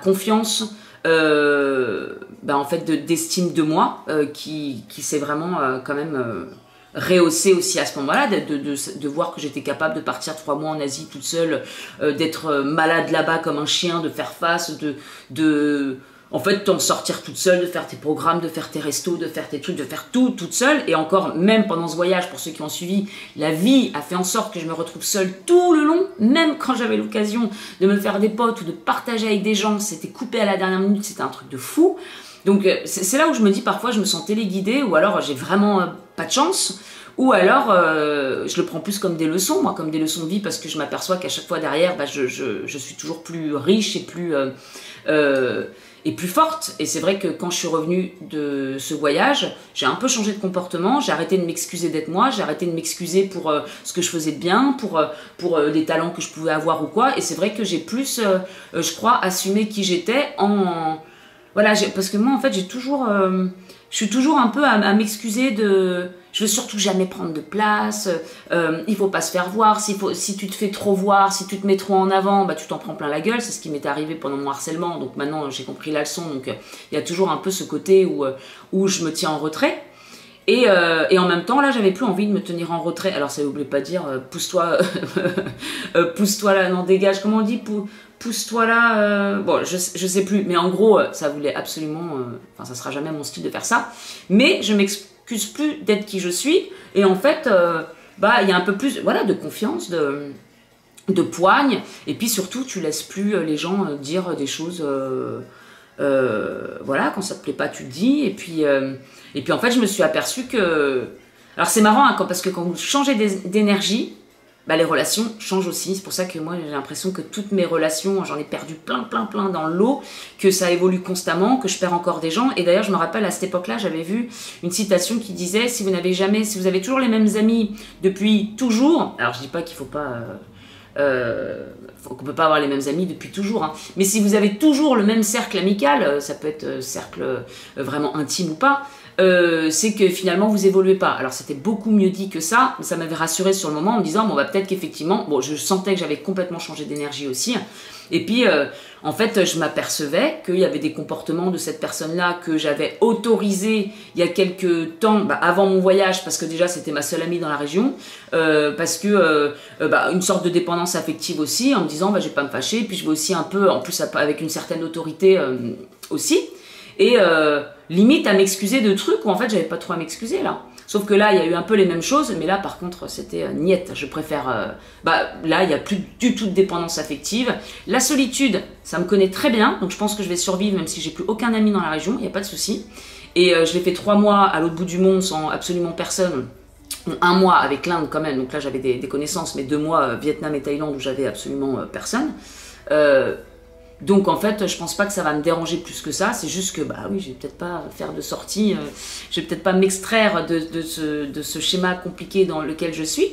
confiance, en fait, d'estime de moi, qui s'est vraiment quand même rehaussé aussi à ce moment-là, de voir que j'étais capable de partir 3 mois en Asie toute seule, d'être malade là-bas comme un chien, de faire face, en fait, t'en sortir toute seule, de faire tes programmes, de faire tes restos, de faire tes trucs, de faire tout toute seule. Et encore, même pendant ce voyage, pour ceux qui ont suivi, la vie a fait en sorte que je me retrouve seule tout le long. Même quand j'avais l'occasion de me faire des potes ou de partager avec des gens, c'était coupé à la dernière minute, c'était un truc de fou. Donc c'est là où je me dis, parfois je me sens téléguidée, ou alors j'ai vraiment pas de chance, ou alors je le prends plus comme des leçons, moi, comme des leçons de vie, parce que je m'aperçois qu'à chaque fois derrière, je suis toujours plus riche et plus forte. Et c'est vrai que quand je suis revenue de ce voyage, j'ai un peu changé de comportement, j'ai arrêté de m'excuser d'être moi, j'ai arrêté de m'excuser pour ce que je faisais de bien, pour les talents que je pouvais avoir ou quoi. Et c'est vrai que j'ai plus, je crois, assumé qui j'étais voilà, parce que moi, en fait, je suis toujours un peu à m'excuser de... Je veux surtout jamais prendre de place, il faut pas se faire voir, si tu te fais trop voir, si tu te mets trop en avant, tu t'en prends plein la gueule, c'est ce qui m'est arrivé pendant mon harcèlement, donc maintenant j'ai compris la leçon, donc il y a toujours un peu ce côté où je me tiens en retrait, et en même temps, là, j'avais plus envie de me tenir en retrait, alors ça ne voulait pas dire pousse-toi, pousse-toi là, non, dégage, comment on dit, pousse-toi là, bon, je sais plus, mais en gros, ça voulait absolument, ça sera jamais mon style de faire ça, mais je m'excuse plus d'être qui je suis, et en fait il y a un peu plus de confiance, de poigne, et puis surtout tu laisses plus les gens dire des choses, voilà, quand ça te plaît pas tu le dis, et puis en fait je me suis aperçue que, alors c'est marrant parce que quand vous changez d'énergie, les relations changent aussi. C'est pour ça que moi j'ai l'impression que toutes mes relations, j'en ai perdu plein dans l'eau, que ça évolue constamment, que je perds encore des gens. Et d'ailleurs je me rappelle à cette époque-là, j'avais vu une citation qui disait, si vous avez toujours les mêmes amis depuis toujours, alors je dis pas qu'il faut pas... qu'on peut pas avoir les mêmes amis depuis toujours, hein. Mais si vous avez toujours le même cercle amical, ça peut être cercle vraiment intime ou pas, c'est que finalement vous évoluez pas. Alors c'était beaucoup mieux dit que ça, mais ça m'avait rassuré sur le moment en me disant bon bah peut-être qu'effectivement, bon je sentais que j'avais complètement changé d'énergie aussi. Et puis en fait je m'apercevais qu'il y avait des comportements de cette personne-là que j'avais autorisé il y a quelques temps, bah, avant mon voyage, parce que déjà c'était ma seule amie dans la région, parce que bah, une sorte de dépendance affective aussi, en me disant bah je vais pas me fâcher, puis je vais aussi un peu, en plus avec une certaine autorité aussi. Et limite à m'excuser de trucs où en fait j'avais pas trop à m'excuser là. Sauf que là il y a eu un peu les mêmes choses, mais là par contre c'était niette. Je préfère, bah là il n'y a plus du tout de dépendance affective. La solitude, ça me connaît très bien, donc je pense que je vais survivre même si j'ai plus aucun ami dans la région, il n'y a pas de souci. Et je l'ai fait 3 mois à l'autre bout du monde sans absolument personne. 1 mois avec l'Inde quand même, donc là j'avais des connaissances, mais 2 mois Vietnam et Thaïlande où j'avais absolument personne. Donc en fait, je pense pas que ça va me déranger plus que ça. C'est juste que bah oui, je vais peut-être pas faire de sortie, je vais peut-être pas m'extraire de ce schéma compliqué dans lequel je suis.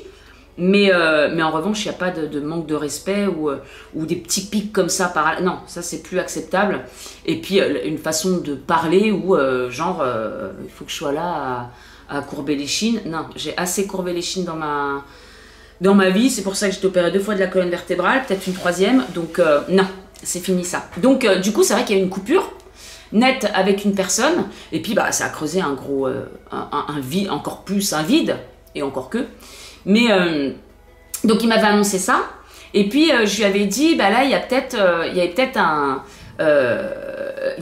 Mais en revanche, il n'y a pas de manque de respect ou des petits pics comme ça par non, ça c'est plus acceptable. Et puis une façon de parler où genre il faut que je sois là à courber les chines. Non, j'ai assez courbé les chines dans ma vie. C'est pour ça que j'ai été opérée 2 fois de la colonne vertébrale, peut-être une 3e. Donc non. C'est fini ça. Donc du coup c'est vrai qu'il y a une coupure nette avec une personne et puis bah ça a creusé un gros un vide, encore plus un vide et encore que. Mais donc il m'avait annoncé ça et puis je lui avais dit bah là il y avait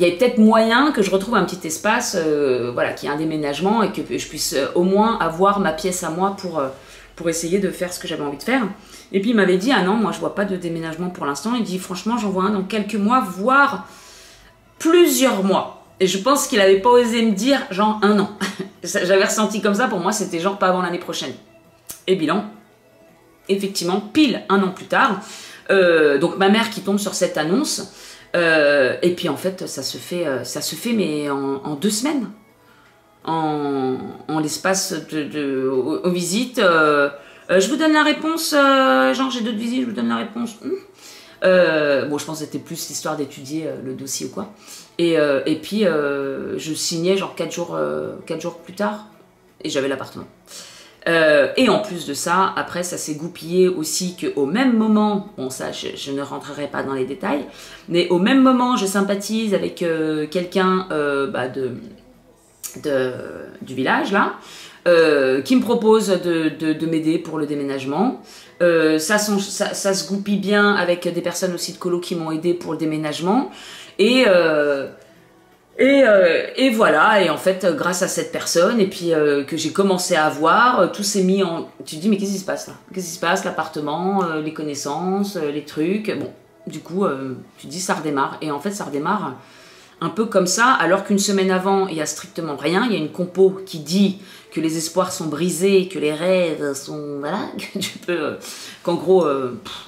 peut-être moyen que je retrouve un petit espace voilà qui est un déménagement et que je puisse au moins avoir ma pièce à moi pour essayer de faire ce que j'avais envie de faire. Et puis il m'avait dit, ah non, moi je vois pas de déménagement pour l'instant. Il dit, franchement, j'en vois un dans quelques mois, voire plusieurs mois. Et je pense qu'il avait pas osé me dire, genre 1 an. J'avais ressenti comme ça, pour moi c'était genre pas avant l'année prochaine. Et bilan, effectivement, pile 1 an plus tard, donc ma mère qui tombe sur cette annonce, et puis en fait ça se fait mais en 2 semaines. En l'espace aux visites. Je vous donne la réponse, genre j'ai d'autres visites, je vous donne la réponse. Bon, je pense que c'était plus l'histoire d'étudier le dossier ou quoi. Et puis, je signais genre 4 jours plus tard, et j'avais l'appartement. Et en plus de ça, après, ça s'est goupillé aussi qu'au même moment, bon ça, je ne rentrerai pas dans les détails, mais au même moment, je sympathise avec quelqu'un bah, du village, là, qui me propose de m'aider pour le déménagement. Ça se goupille bien avec des personnes aussi de colo qui m'ont aidé pour le déménagement. Et voilà, et en fait, grâce à cette personne, et puis que j'ai commencé à voir, tout s'est mis en... Tu te dis, mais qu'est-ce qui se passe là? Qu'est-ce qui se passe? L'appartement, les connaissances, les trucs... Bon, du coup, tu te dis, ça redémarre. Et en fait, ça redémarre un peu comme ça, alors qu'une semaine avant, il n'y a strictement rien. Il y a une compo qui dit que les espoirs sont brisés, que les rêves sont... Voilà, que tu peux... qu'en gros,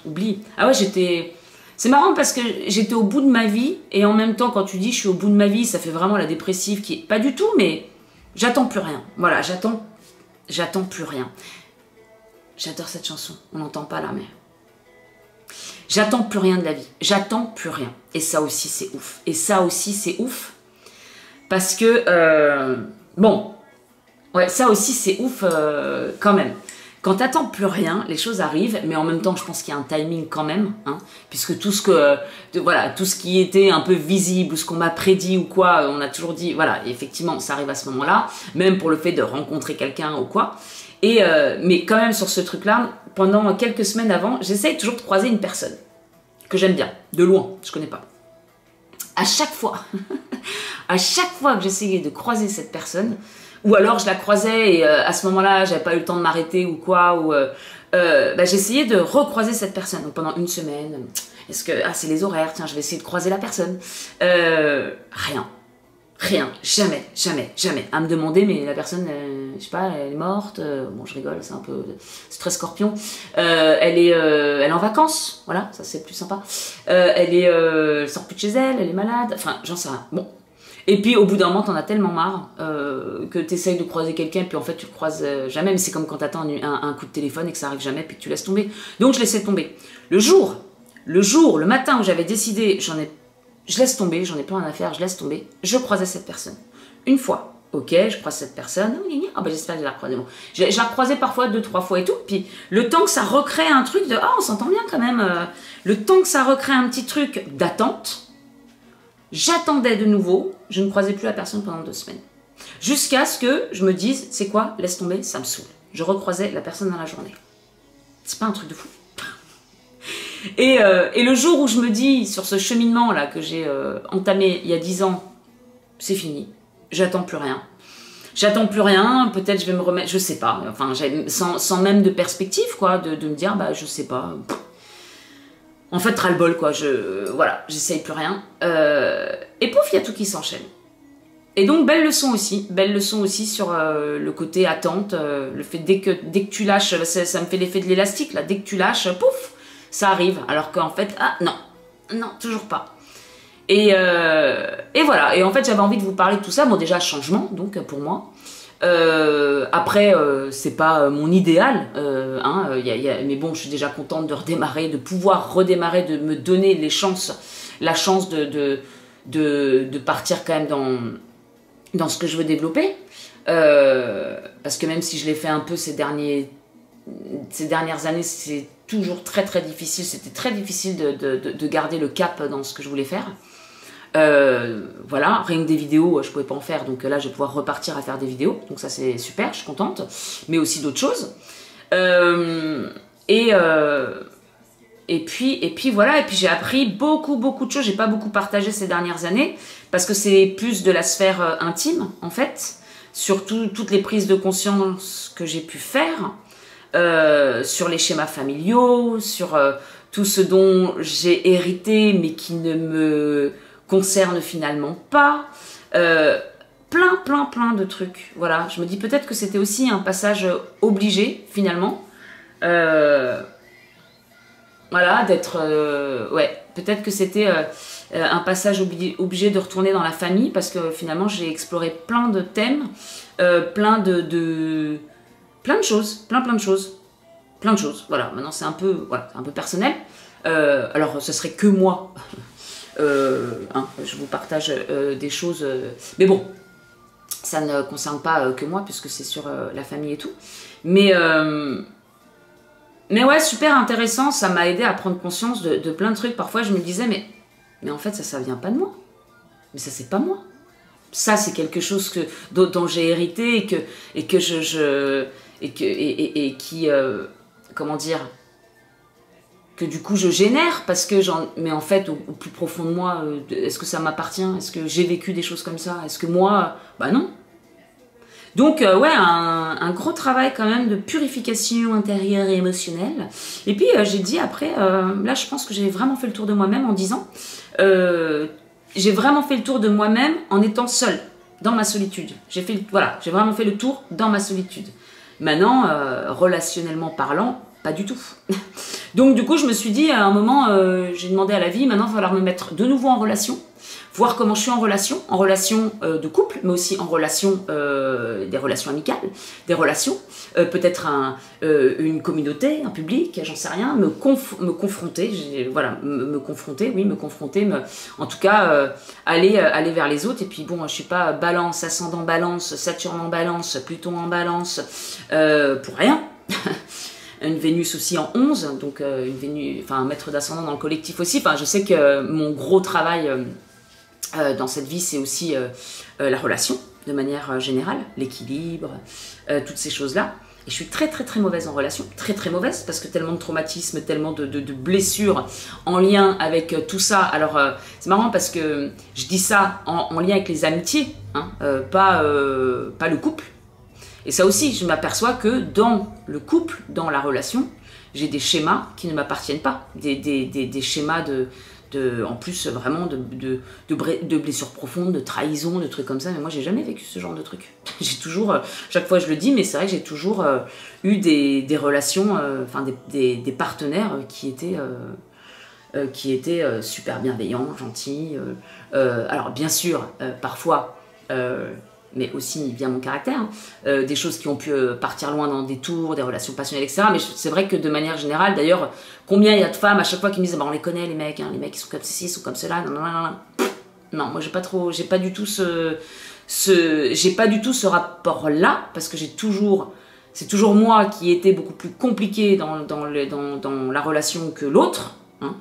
oublie. Ah ouais, j'étais... C'est marrant parce que j'étais au bout de ma vie, et en même temps, quand tu dis je suis au bout de ma vie, ça fait vraiment la dépressive qui est... Pas du tout, mais j'attends plus rien. Voilà, j'attends plus rien. J'adore cette chanson, on n'entend pas là, mais... J'attends plus rien de la vie, j'attends plus rien. Et ça aussi, c'est ouf. Et ça aussi, c'est ouf, parce que... bon, ouais, ça aussi, c'est ouf quand même. Quand t'attends plus rien, les choses arrivent, mais en même temps, je pense qu'il y a un timing quand même, hein, puisque tout ce qui était un peu visible, ou ce qu'on m'a prédit ou quoi, on a toujours dit, voilà, effectivement, ça arrive à ce moment-là, même pour le fait de rencontrer quelqu'un ou quoi. Et mais quand même, sur ce truc-là, pendant quelques semaines avant, j'essaye toujours de croiser une personne que j'aime bien, de loin, je connais pas. À chaque fois, à chaque fois que j'essayais de croiser cette personne, ou alors je la croisais et à ce moment-là, j'avais pas eu le temps de m'arrêter ou quoi, ou bah, j'essayais de recroiser cette personne. Donc pendant une semaine, est-ce que c'est les horaires, tiens, je vais essayer de croiser la personne. Rien, jamais. À me demander, mais la personne, je sais pas, elle est morte. Bon, je rigole, c'est un peu, c'est très scorpion. Elle est en vacances, voilà, ça c'est plus sympa. Elle sort plus de chez elle, elle est malade. Enfin, j'en sais rien. Bon. Et puis au bout d'un moment, t'en as tellement marre que t'essayes de croiser quelqu'un, puis en fait tu le croises jamais, mais c'est comme quand t'attends un coup de téléphone et que ça arrive jamais, puis que tu laisses tomber. Donc je laissais tomber. Le matin où j'avais décidé, je laisse tomber, j'en ai plus rien à faire, je laisse tomber, je croisais cette personne. Une fois, Ok, je croise cette personne. Ah bah j'espère que je vais la recroiser. Bon. Je la recroisais parfois 2-3 fois et tout. Puis le temps que ça recrée un truc de... Ah, on s'entend bien quand même. Le temps que ça recrée un petit truc d'attente, j'attendais de nouveau. Je ne croisais plus la personne pendant 2 semaines. Jusqu'à ce que je me dise, c'est quoi, laisse tomber, ça me saoule. Je recroisais la personne dans la journée. C'est pas un truc de fou. Et le jour où je me dis, sur ce cheminement-là que j'ai entamé il y a 10 ans, c'est fini, j'attends plus rien. J'attends plus rien, peut-être je vais me remettre, je sais pas, enfin, sans même de perspective, quoi, de me dire, bah, je sais pas. En fait, ras-le-bol, quoi, voilà, j'essaye plus rien. Et pouf, il y a tout qui s'enchaîne. Et donc, belle leçon aussi sur le côté attente, le fait dès que tu lâches, ça me fait l'effet de l'élastique, là, dès que tu lâches, pouf, ça arrive, alors qu'en fait, ah non, toujours pas. Et voilà, et en fait, j'avais envie de vous parler de tout ça, bon, déjà, changement, donc, pour moi. Après, c'est pas mon idéal, mais bon, je suis déjà contente de redémarrer, de pouvoir redémarrer, de me donner la chance de partir quand même dans ce que je veux développer, parce que même si je l'ai fait un peu ces dernières années, c'est toujours très très difficile, c'était très difficile de garder le cap dans ce que je voulais faire. Voilà, rien que des vidéos, je pouvais pas en faire, donc là je vais pouvoir repartir à faire des vidéos, donc ça c'est super, je suis contente, mais aussi d'autres choses. Et puis voilà, et puis j'ai appris beaucoup de choses, j'ai pas beaucoup partagé ces dernières années, parce que c'est plus de la sphère intime, en fait, surtout toutes les prises de conscience que j'ai pu faire, sur les schémas familiaux, sur tout ce dont j'ai hérité, mais qui ne me concerne finalement pas, plein de trucs, voilà, je me dis peut-être que c'était aussi un passage obligé, finalement, voilà, peut-être que c'était un passage obligé de retourner dans la famille, parce que finalement j'ai exploré plein de thèmes, plein de choses, voilà, maintenant c'est un peu personnel, alors ce serait que moi, je vous partage des choses, mais bon, ça ne concerne pas que moi, puisque c'est sur la famille et tout, mais ouais, super intéressant, ça m'a aidé à prendre conscience de plein de trucs. Parfois, je me disais, mais en fait, ça vient pas de moi. Mais ça, c'est pas moi. Ça, c'est quelque chose dont j'ai hérité comment dire, que du coup, je génère parce que mais en fait, au plus profond de moi, est-ce que ça m'appartient? Est-ce que j'ai vécu des choses comme ça? Est-ce que moi, bah non. Donc, ouais, un gros travail quand même de purification intérieure et émotionnelle. Et puis, j'ai dit après, là, je pense que j'ai vraiment fait le tour de moi-même en 10 ans. J'ai vraiment fait le tour de moi-même en étant seule, dans ma solitude. J'ai vraiment fait le tour dans ma solitude. Maintenant, relationnellement parlant, pas du tout. Donc, du coup, je me suis dit, à un moment, j'ai demandé à la vie, maintenant, il va falloir me mettre de nouveau en relation, voir comment je suis en relation de couple, mais aussi en relation, des relations amicales, des relations, peut-être une communauté, un public, j'en sais rien, me confronter, en tout cas, aller vers les autres, et puis bon, je suis pas balance, ascendant balance, Saturne en balance, Pluton en balance, pour rien. Une Vénus aussi en 11, donc un maître d'ascendant dans le collectif aussi. Enfin, je sais que mon gros travail dans cette vie, c'est aussi la relation, de manière générale, l'équilibre, toutes ces choses-là. Et je suis très mauvaise en relation, très mauvaise, parce que tellement de traumatismes, tellement de blessures en lien avec tout ça. Alors, c'est marrant parce que je dis ça en lien avec les amitiés, hein, pas le couple. Et ça aussi, je m'aperçois que dans le couple, dans la relation, j'ai des schémas qui ne m'appartiennent pas. Des schémas en plus vraiment de blessures profondes, de trahison, de trucs comme ça. Mais moi, j'ai jamais vécu ce genre de trucs. J'ai toujours, chaque fois je le dis, mais c'est vrai que j'ai toujours eu des relations, des partenaires qui étaient super bienveillants, gentils. Alors bien sûr, parfois... mais aussi via mon caractère, hein, des choses qui ont pu partir loin dans des tours, des relations passionnelles, etc. Mais c'est vrai que de manière générale, d'ailleurs, combien il y a de femmes à chaque fois qui me disent bah, on les connaît les mecs ils sont comme ceci, ils sont comme cela, non, moi j'ai pas du tout ce j'ai pas du tout ce rapport-là, parce que c'est toujours moi qui étais beaucoup plus compliqué dans la relation que l'autre. Hein,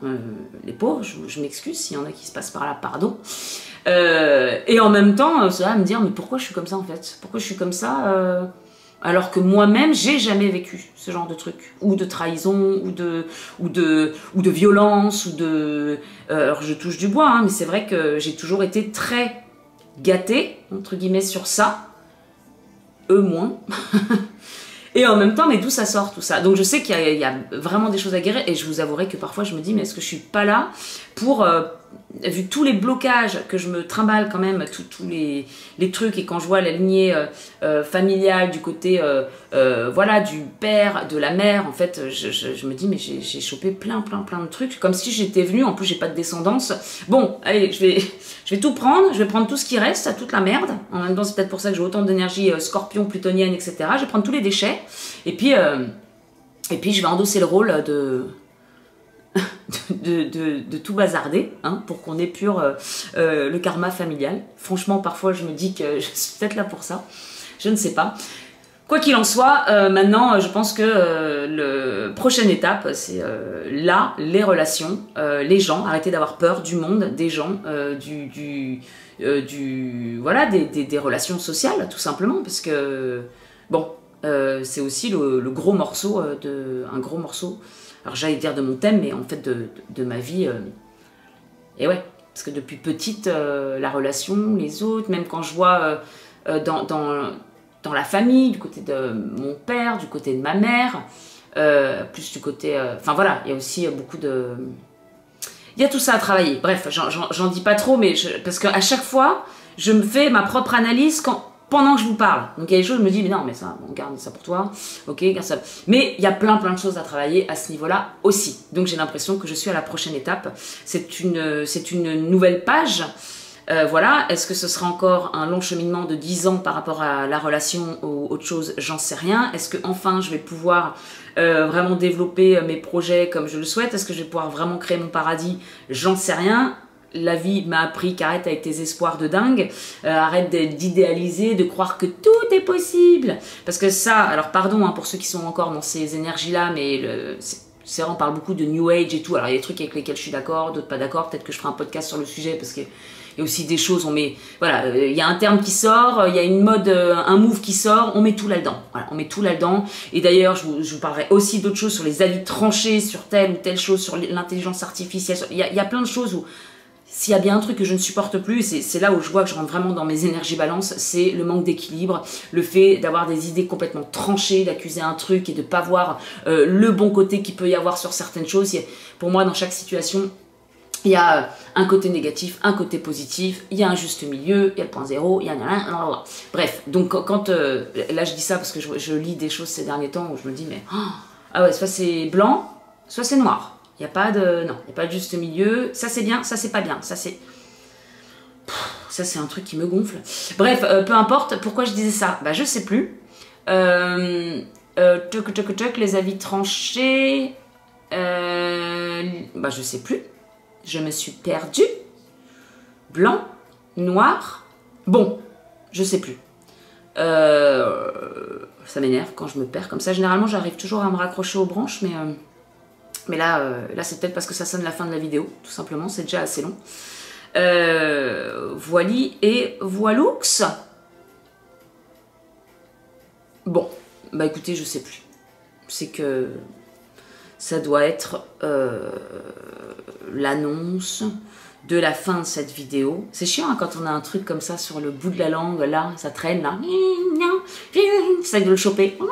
les pauvres, je m'excuse s'il y en a qui se passent par là, pardon. Et en même temps, ça va me dire, mais pourquoi je suis comme ça en fait? Pourquoi je suis comme ça alors que moi-même, j'ai jamais vécu ce genre de truc, ou de trahison, ou de violence, ou de... alors je touche du bois, hein, mais c'est vrai que j'ai toujours été très gâtée, entre guillemets, sur ça. Eux moins. Et en même temps, mais d'où ça sort tout ça? Donc je sais qu'il y a vraiment des choses à guérir, et je vous avouerai que parfois je me dis, mais est-ce que je suis pas là pour... vu tous les blocages que je me trimballe quand même, tous les trucs, et quand je vois la lignée familiale du côté voilà, du père, de la mère, en fait, je me dis, mais j'ai chopé plein de trucs, comme si j'étais venue, en plus j'ai pas de descendance. Bon, allez, je vais tout prendre, je vais prendre tout ce qui reste, à toute la merde. En même temps, c'est peut-être pour ça que j'ai autant d'énergie scorpion, plutonienne, etc. Je vais prendre tous les déchets, et puis je vais endosser le rôle de tout bazarder, hein, pour qu'on épure le karma familial. Franchement, parfois, je me dis que je suis peut-être là pour ça. Je ne sais pas. Quoi qu'il en soit, maintenant, je pense que la prochaine étape, c'est là, les relations, les gens, arrêter d'avoir peur du monde, des gens, voilà, des relations sociales, tout simplement, parce que, bon, c'est aussi le gros morceau, un gros morceau, alors j'allais dire de mon thème, mais en fait de ma vie. Et ouais, parce que depuis petite, la relation, les autres, même quand je vois dans la famille, du côté de mon père, du côté de ma mère, plus du côté... Enfin voilà, il y a aussi beaucoup de... Il y a tout ça à travailler. Bref, j'en dis pas trop, mais parce qu'à chaque fois, je me fais ma propre analyse pendant que je vous parle. Donc il y a des choses, je me dis, mais non, mais ça, on garde ça pour toi, ok, garde ça. Mais il y a plein de choses à travailler à ce niveau-là aussi. Donc j'ai l'impression que je suis à la prochaine étape. C'est une nouvelle page. Voilà, est-ce que ce sera encore un long cheminement de 10 ans par rapport à la relation ou autre chose? J'en sais rien. Est-ce que enfin je vais pouvoir vraiment développer mes projets comme je le souhaite? Est-ce que je vais pouvoir vraiment créer mon paradis? J'en sais rien. La vie m'a appris qu'arrête avec tes espoirs de dingue, arrête d'idéaliser, de croire que tout est possible. Parce que ça, alors pardon hein, pour ceux qui sont encore dans ces énergies-là, mais c'est vrai, on parle beaucoup de New Age et tout. Alors il y a des trucs avec lesquels je suis d'accord, d'autres pas d'accord. Peut-être que je ferai un podcast sur le sujet parce que il y a aussi des choses, voilà, il y a un terme qui sort, il y a une mode, un move qui sort, on met tout là-dedans. Voilà, on met tout là-dedans. Et d'ailleurs, je vous parlerai aussi d'autres choses sur les avis tranchés, sur telle ou telle chose, sur l'intelligence artificielle. Il y a plein de choses où, s'il y a bien un truc que je ne supporte plus, c'est là où je vois que je rentre vraiment dans mes énergies balance, c'est le manque d'équilibre, le fait d'avoir des idées complètement tranchées, d'accuser un truc et de ne pas voir le bon côté qu'il peut y avoir sur certaines choses. Pour moi, dans chaque situation, il y a un côté négatif, un côté positif, il y a un juste milieu, il y a le point zéro, il y a un... Bref, donc quand... là, je dis ça parce que je lis des choses ces derniers temps où je me dis, mais... ah ouais, soit c'est blanc, soit c'est noir. Il n'y a pas de... Non, il n'y a pas de juste milieu. Ça, c'est bien, ça, c'est pas bien. Ça, c'est... Ça, c'est un truc qui me gonfle. Bref, peu importe. Pourquoi je disais ça? Bah, je sais plus. Les avis tranchés... bah, je sais plus. Je me suis perdue. Blanc, noir. Bon, je sais plus. Ça m'énerve quand je me perds comme ça. Généralement, j'arrive toujours à me raccrocher aux branches, mais là c'est peut-être parce que ça sonne la fin de la vidéo, tout simplement. C'est déjà assez long. Voili et voiloux. Bon, bah écoutez, je sais plus. C'est que ça doit être l'annonce de la fin de cette vidéo. C'est chiant hein, quand on a un truc comme ça sur le bout de la langue, là, ça traîne, là. J'essaie de le choper. Non,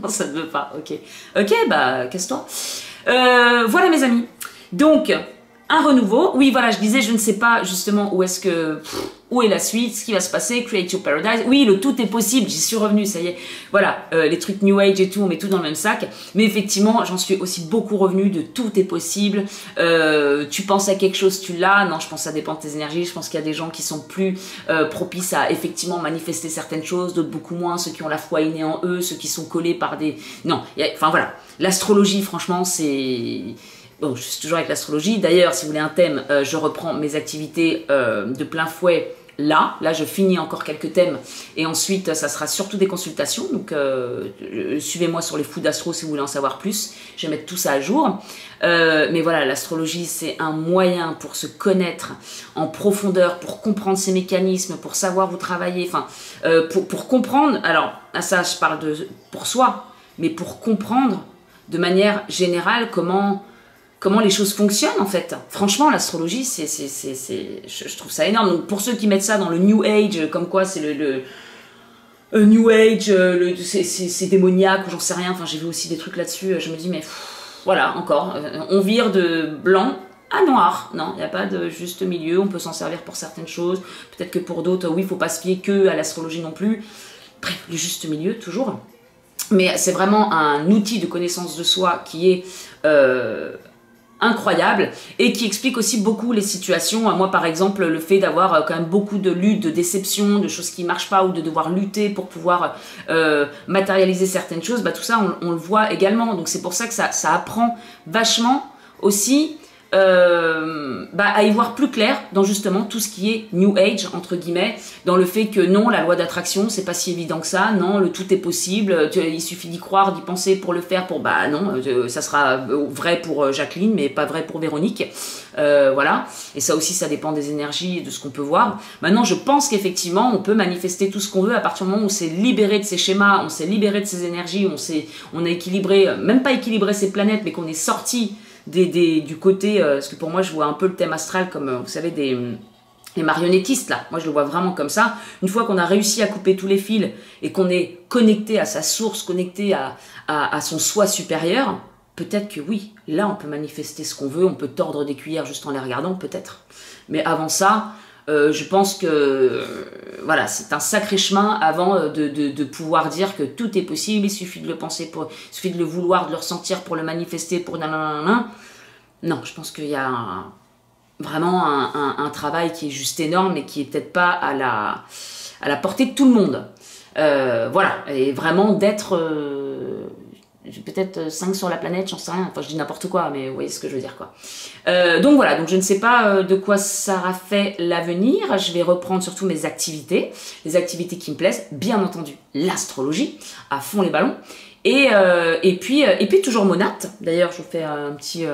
ça ne veut pas, ok. Ok, bah, casse-toi. Voilà mes amis. Donc, un renouveau. Oui, voilà, je disais, je ne sais pas justement où est la suite, ce qui va se passer, Create Your Paradise. Oui, le tout est possible, j'y suis revenue, ça y est. Voilà, les trucs New Age et tout, on met tout dans le même sac. Mais effectivement, j'en suis aussi beaucoup revenue de tout est possible. Tu penses à quelque chose, tu l'as. Non, je pense que ça dépend de tes énergies. Je pense qu'il y a des gens qui sont plus propices à effectivement manifester certaines choses, d'autres beaucoup moins. Ceux qui ont la foi innée en eux, ceux qui sont collés par des... Non, enfin voilà. L'astrologie, franchement, c'est... Bon, je suis toujours avec l'astrologie. D'ailleurs, si vous voulez un thème, je reprends mes activités de plein fouet là je finis encore quelques thèmes et ensuite ça sera surtout des consultations, donc suivez-moi sur les fous d'astro si vous voulez en savoir plus, je vais mettre tout ça à jour. Mais voilà, l'astrologie c'est un moyen pour se connaître en profondeur, pour comprendre ses mécanismes, pour savoir où travailler, enfin pour comprendre, alors à ça je parle pour soi, mais pour comprendre de manière générale comment les choses fonctionnent en fait. Franchement, l'astrologie, je trouve ça énorme. Donc pour ceux qui mettent ça dans le New Age, comme quoi c'est le New Age, c'est démoniaque ou j'en sais rien, enfin j'ai vu aussi des trucs là-dessus, je me dis mais voilà, encore, on vire de blanc à noir. Non, il n'y a pas de juste milieu, on peut s'en servir pour certaines choses, peut-être que pour d'autres, oui, il ne faut pas se fier que à l'astrologie non plus. Bref, le juste milieu, toujours. Mais c'est vraiment un outil de connaissance de soi qui est incroyable et qui explique aussi beaucoup les situations. Moi par exemple, le fait d'avoir quand même beaucoup de luttes, de déceptions, de choses qui marchent pas ou de devoir lutter pour pouvoir matérialiser certaines choses, bah, tout ça on le voit également. Donc c'est pour ça que ça apprend vachement aussi à y voir plus clair dans justement tout ce qui est New Age entre guillemets, dans le fait que non, la loi d'attraction c'est pas si évident que ça, non, le tout est possible, il suffit d'y croire, d'y penser pour le faire, pour bah non, ça sera vrai pour Jacqueline mais pas vrai pour Véronique, voilà, et ça aussi ça dépend des énergies et de ce qu'on peut voir. Maintenant je pense qu'effectivement on peut manifester tout ce qu'on veut à partir du moment où on s'est libéré de ces schémas, on s'est libéré de ces énergies, on a équilibré, même pas équilibré ces planètes, mais qu'on est sorti du côté, parce que pour moi je vois un peu le thème astral comme, vous savez, les marionnettistes là, moi je le vois vraiment comme ça. Une fois qu'on a réussi à couper tous les fils et qu'on est connecté à sa source, connecté à son soi supérieur, peut-être que oui, là on peut manifester ce qu'on veut, on peut tordre des cuillères juste en les regardant, peut-être. Mais avant ça, je pense que voilà, c'est un sacré chemin avant de pouvoir dire que tout est possible, il suffit de le penser, il suffit de le vouloir, de le ressentir pour le manifester, pour nanana. Non, je pense qu'il y a vraiment un travail qui est juste énorme et qui est peut-être pas à la portée de tout le monde. Voilà, et vraiment d'être peut-être 5 sur la planète, j'en sais rien, enfin je dis n'importe quoi, mais vous voyez ce que je veux dire quoi. Donc voilà, donc je ne sais pas de quoi ça aura fait l'avenir, je vais reprendre surtout mes activités, les activités qui me plaisent, bien entendu l'astrologie, à fond les ballons, et puis toujours Monat. D'ailleurs je vous fais un petit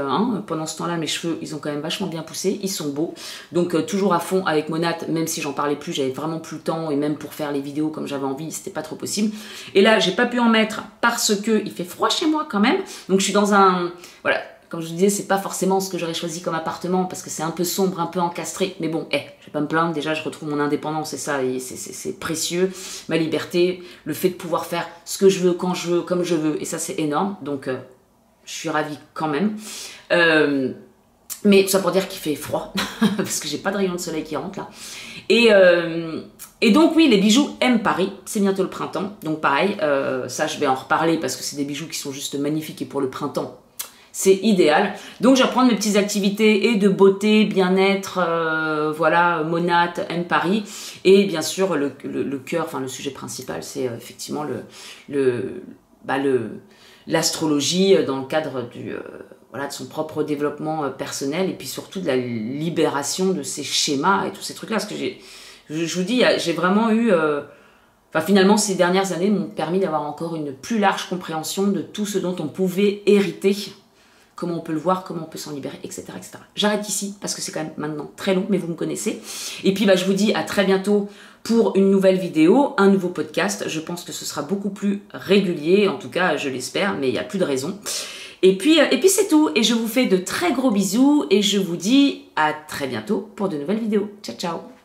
pendant ce temps-là mes cheveux ils ont quand même vachement bien poussé, ils sont beaux, donc toujours à fond avec Monat, même si j'en parlais plus, j'avais vraiment plus le temps, et même pour faire les vidéos comme j'avais envie c'était pas trop possible, et là j'ai pas pu en mettre parce que il fait froid chez moi quand même, donc je suis dans un, voilà, comme je vous disais, c'est pas forcément ce que j'aurais choisi comme appartement parce que c'est un peu sombre, un peu encastré, mais bon, je vais pas me plaindre, déjà je retrouve mon indépendance et ça, c'est précieux, ma liberté, le fait de pouvoir faire ce que je veux, quand je veux, comme je veux, et ça c'est énorme, donc je suis ravie quand même. Mais tout ça pour dire qu'il fait froid, parce que j'ai pas de rayon de soleil qui rentre là. Et donc oui, les bijoux M Paris, c'est bientôt le printemps, donc pareil, ça je vais en reparler parce que c'est des bijoux qui sont juste magnifiques et pour le printemps, c'est idéal. Donc je vais reprendre mes petites activités et de beauté, bien-être, voilà, Monat, M Paris, et bien sûr le cœur, enfin le sujet principal, c'est effectivement l'astrologie dans le cadre voilà, de son propre développement personnel, et puis surtout de la libération de ces schémas et tous ces trucs-là, parce que je vous dis, j'ai vraiment eu... Enfin, finalement, ces dernières années m'ont permis d'avoir encore une plus large compréhension de tout ce dont on pouvait hériter, comment on peut le voir, comment on peut s'en libérer, etc. etc. J'arrête ici, parce que c'est quand même maintenant très long, mais vous me connaissez. Et puis, je vous dis à très bientôt pour une nouvelle vidéo, un nouveau podcast. Je pense que ce sera beaucoup plus régulier, en tout cas, je l'espère, mais il n'y a plus de raison. Et puis c'est tout, et je vous fais de très gros bisous, et je vous dis à très bientôt pour de nouvelles vidéos. Ciao, ciao!